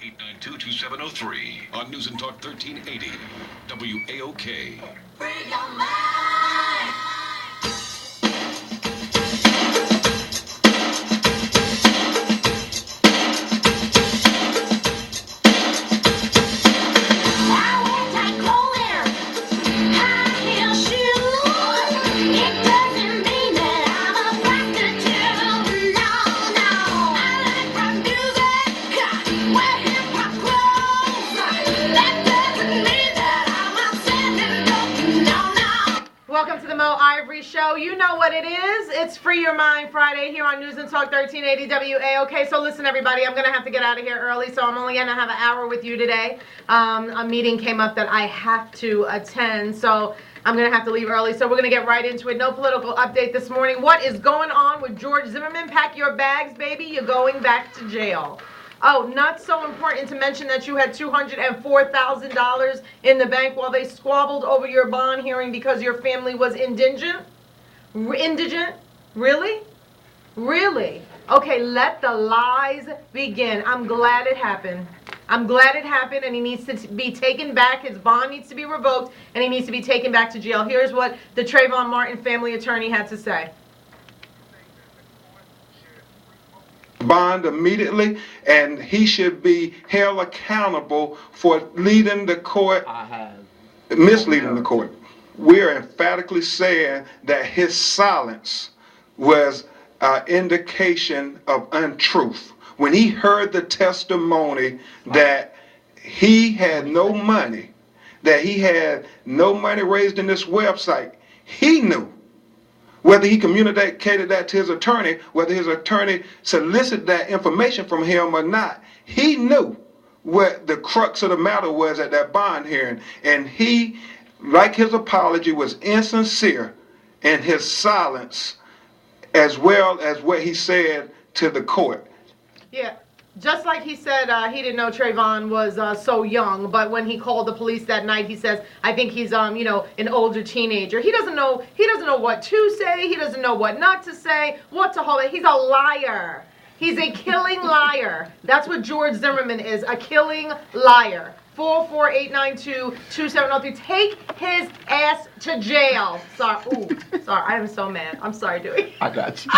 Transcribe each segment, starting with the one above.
892-2703 on News and Talk 1380 WAOK. Free your mind. Welcome to the Mo Ivory Show. You know what it is. It's Free Your Mind Friday here on News and Talk 1380 WAOK. So listen, everybody, I'm going to have to get out of here early, so I'm only going to have an hour with you today. A meeting came up that I have to attend, so I'm going to have to leave early. So we're going to get right into it. No political update this morning. What is going on with George Zimmerman? Pack your bags, baby. You're going back to jail. Oh, not so important to mention that you had $204,000 in the bank while they squabbled over your bond hearing because your family was indigent? Indigent? Really? Really? Okay, let the lies begin. I'm glad it happened. I'm glad it happened, and he needs to be taken back. His bond needs to be revoked, and he needs to be taken back to jail. Here's what the Trayvon Martin family attorney had to say. Bond immediately, and he should be held accountable for leading the court, misleading the court. We are emphatically saying that his silence was an indication of untruth. When he heard the testimony that he had no money, that he had no money raised in this website, he knew. Whether he communicated that to his attorney, whether his attorney solicited that information from him or not, he knew what the crux of the matter was at that bond hearing. And he, like his apology, was insincere in his silence as well as what he said to the court. Yeah. Just like he said he didn't know Trayvon was so young, but when he called the police that night, he says, I think he's an older teenager. He doesn't know what to say, he doesn't know what not to say, what to hold. He's a liar. He's a killing liar. That's what George Zimmerman is, a killing liar. 44892-2703. Take his ass to jail. Sorry, I am so mad. I'm sorry, Dewey. I got you.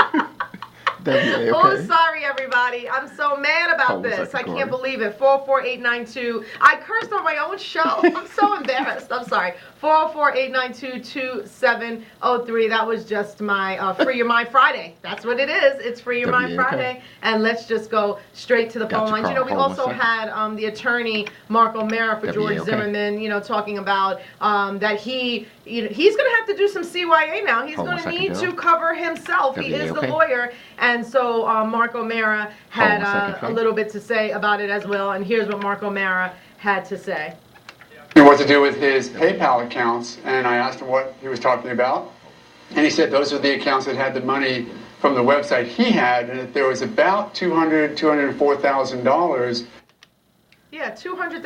Oh, sorry, everybody. I'm so mad about this. I can't believe it. 44892. I cursed on my own show. I'm so embarrassed. I'm sorry. 44892-2703. That was just my Free Your Mind Friday. That's what it is. It's Free Your Mind Friday. And let's just go straight to the phone lines. We also had the attorney, Mark O'Mara, for George Zimmerman, talking about that he's going to have to do some CYA now. He's going to need to cover himself. He is the lawyer. And so Mark O'Mara had a little bit to say about it as well. And here's what Mark O'Mara had to say. What to do with his PayPal accounts, and I asked him what he was talking about. And he said those are the accounts that had the money from the website he had, and that there was about $204,000. Yeah, 200.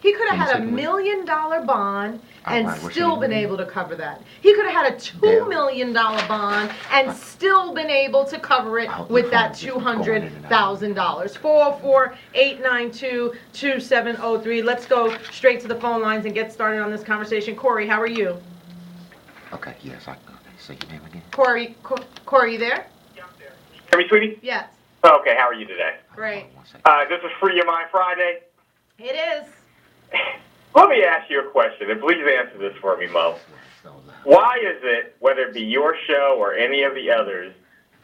He could have had $1 million bond and still been able to cover that. He could have had a $2 million bond and still been able to cover it with that $200,000. 44892-2703. Let's go straight to the phone lines and get started on this conversation. Corey, how are you? Okay, yes, say your name again. Corey, you there? Yeah, I'm there. Hear me, sweetie? Yes. Okay, how are you today? Great. This is Free Your Mind Friday. It is. Let me ask you a question, and please answer this for me, Mo. Why is it, whether it be your show or any of the others,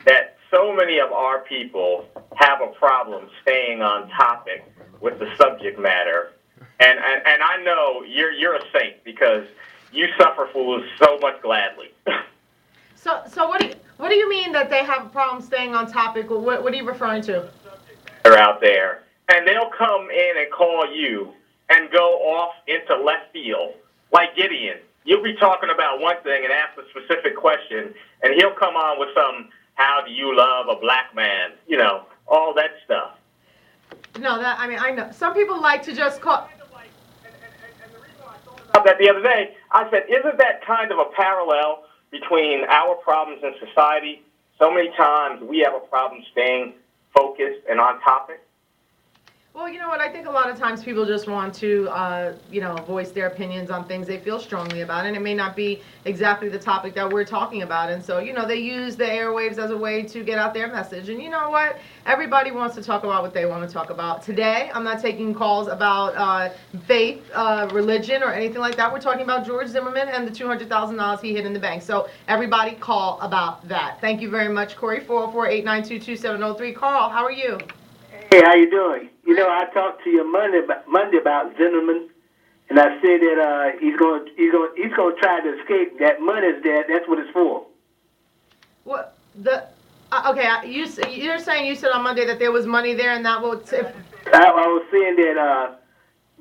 that so many of our people have a problem staying on topic with the subject matter? And I know you're a saint because you suffer fools so much gladly. So what do you mean that they have a problem staying on topic? What are you referring to? They're out there. And they'll come in and call you and go off into left field. Like Gideon, you'll be talking about one thing and ask a specific question, and he'll come on with some, how do you love a black man? All that stuff. No, I know. Some people like to just call. And the reason I thought about that the other day, I said, isn't that kind of a parallel between our problems in society? So many times we have a problem staying focused and on topic. Well, you know what? I think a lot of times people just want to, voice their opinions on things they feel strongly about, and it may not be exactly the topic that we're talking about. And so, they use the airwaves as a way to get out their message. And you know what? Everybody wants to talk about what they want to talk about. Today, I'm not taking calls about faith, religion, or anything like that. We're talking about George Zimmerman and the $200,000 he hid in the bank. So everybody call about that. Thank you very much, Corey. 404-892-2703. Carl, how are you? Hey, how you doing? I talked to you Monday about Zimmerman, and I said that he's going to try to escape. That money's there. That's what it's for. What okay? You're saying you said on Monday that there was money there, and that will. I was saying that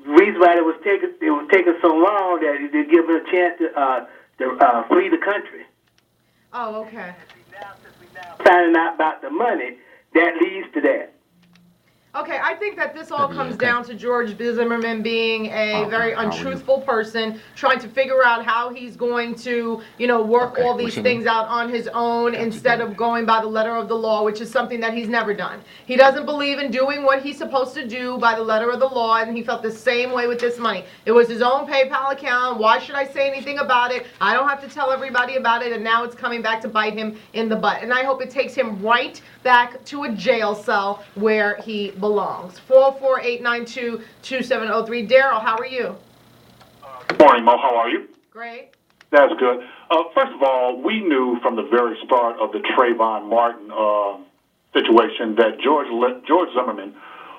the reason why it was taking so long that they give him a chance to flee the country. Oh, okay. Finding out about the money, that leads to that. Okay, I think that this all comes down to George Zimmerman being a very untruthful person, trying to figure out how he's going to, work all these things out on his own instead of going by the letter of the law, which is something that he's never done. He doesn't believe in doing what he's supposed to do by the letter of the law, and he felt the same way with this money. It was his own PayPal account. Why should I say anything about it? I don't have to tell everybody about it, and now it's coming back to bite him in the butt. And I hope it takes him right back to a jail cell where he belongs. 404-892-2703. Daryl, how are you? Good morning, Mo. How are you? Great. That's good. First of all, we knew from the very start of the Trayvon Martin situation that George Zimmerman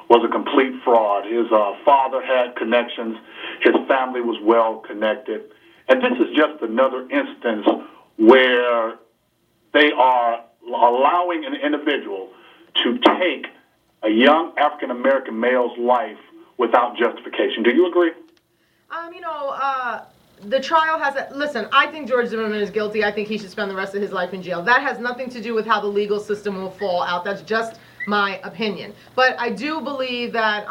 was a complete fraud. His father had connections. His family was well connected. And this is just another instance where they are allowing an individual to take a young African-American male's life without justification. Do you agree? The trial listen, I think George Zimmerman is guilty. I think he should spend the rest of his life in jail. That has nothing to do with how the legal system will fall out. That's just my opinion. But I do believe that,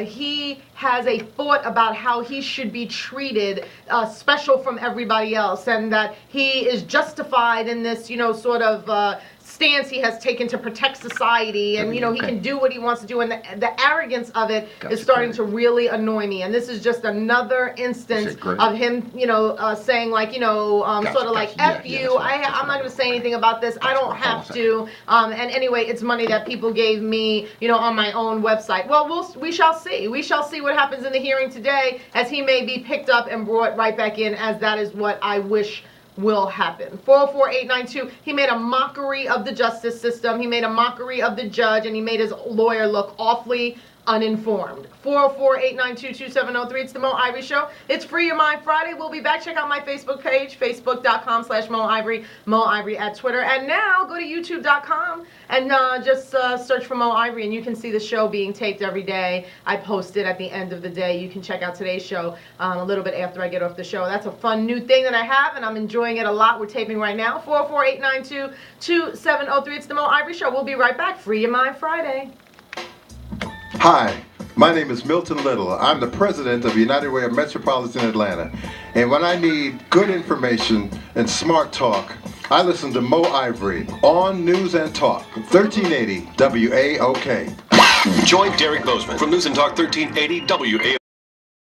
he has a thought about how he should be treated special from everybody else, and that he is justified in this, sort of stance he has taken to protect society, and he can do what he wants to do, and the arrogance of it is starting to really annoy me. And this is just another instance of him saying like sort of like F you, I'm not going to say anything about this, I don't have to, and anyway, it's money that people gave me on my own website. Well, we shall see what happens in the hearing today, as he may be picked up and brought right back in, as that is what I wish will happen. 404-892. He made a mockery of the justice system. He made a mockery of the judge, and he made his lawyer look awfully uninformed. 404-892-2703. It's the Mo Ivory Show. It's Free Your Mind Friday. We'll be back. Check out my Facebook page, facebook.com/Mo Ivory, Mo Ivory at Twitter. And now go to youtube.com and just search for Mo Ivory, and you can see the show being taped every day. I post it at the end of the day. You can check out today's show a little bit after I get off the show. That's a fun new thing that I have, and I'm enjoying it a lot. We're taping right now. 404-892-2703. It's the Mo Ivory Show. We'll be right back. Free Your Mind Friday. Hi, my name is Milton Little. I'm the president of United Way of Metropolitan Atlanta. And when I need good information and smart talk, I listen to Mo Ivory on News and Talk, 1380 WAOK. Join Derek Bozeman from News and Talk 1380 WAOK.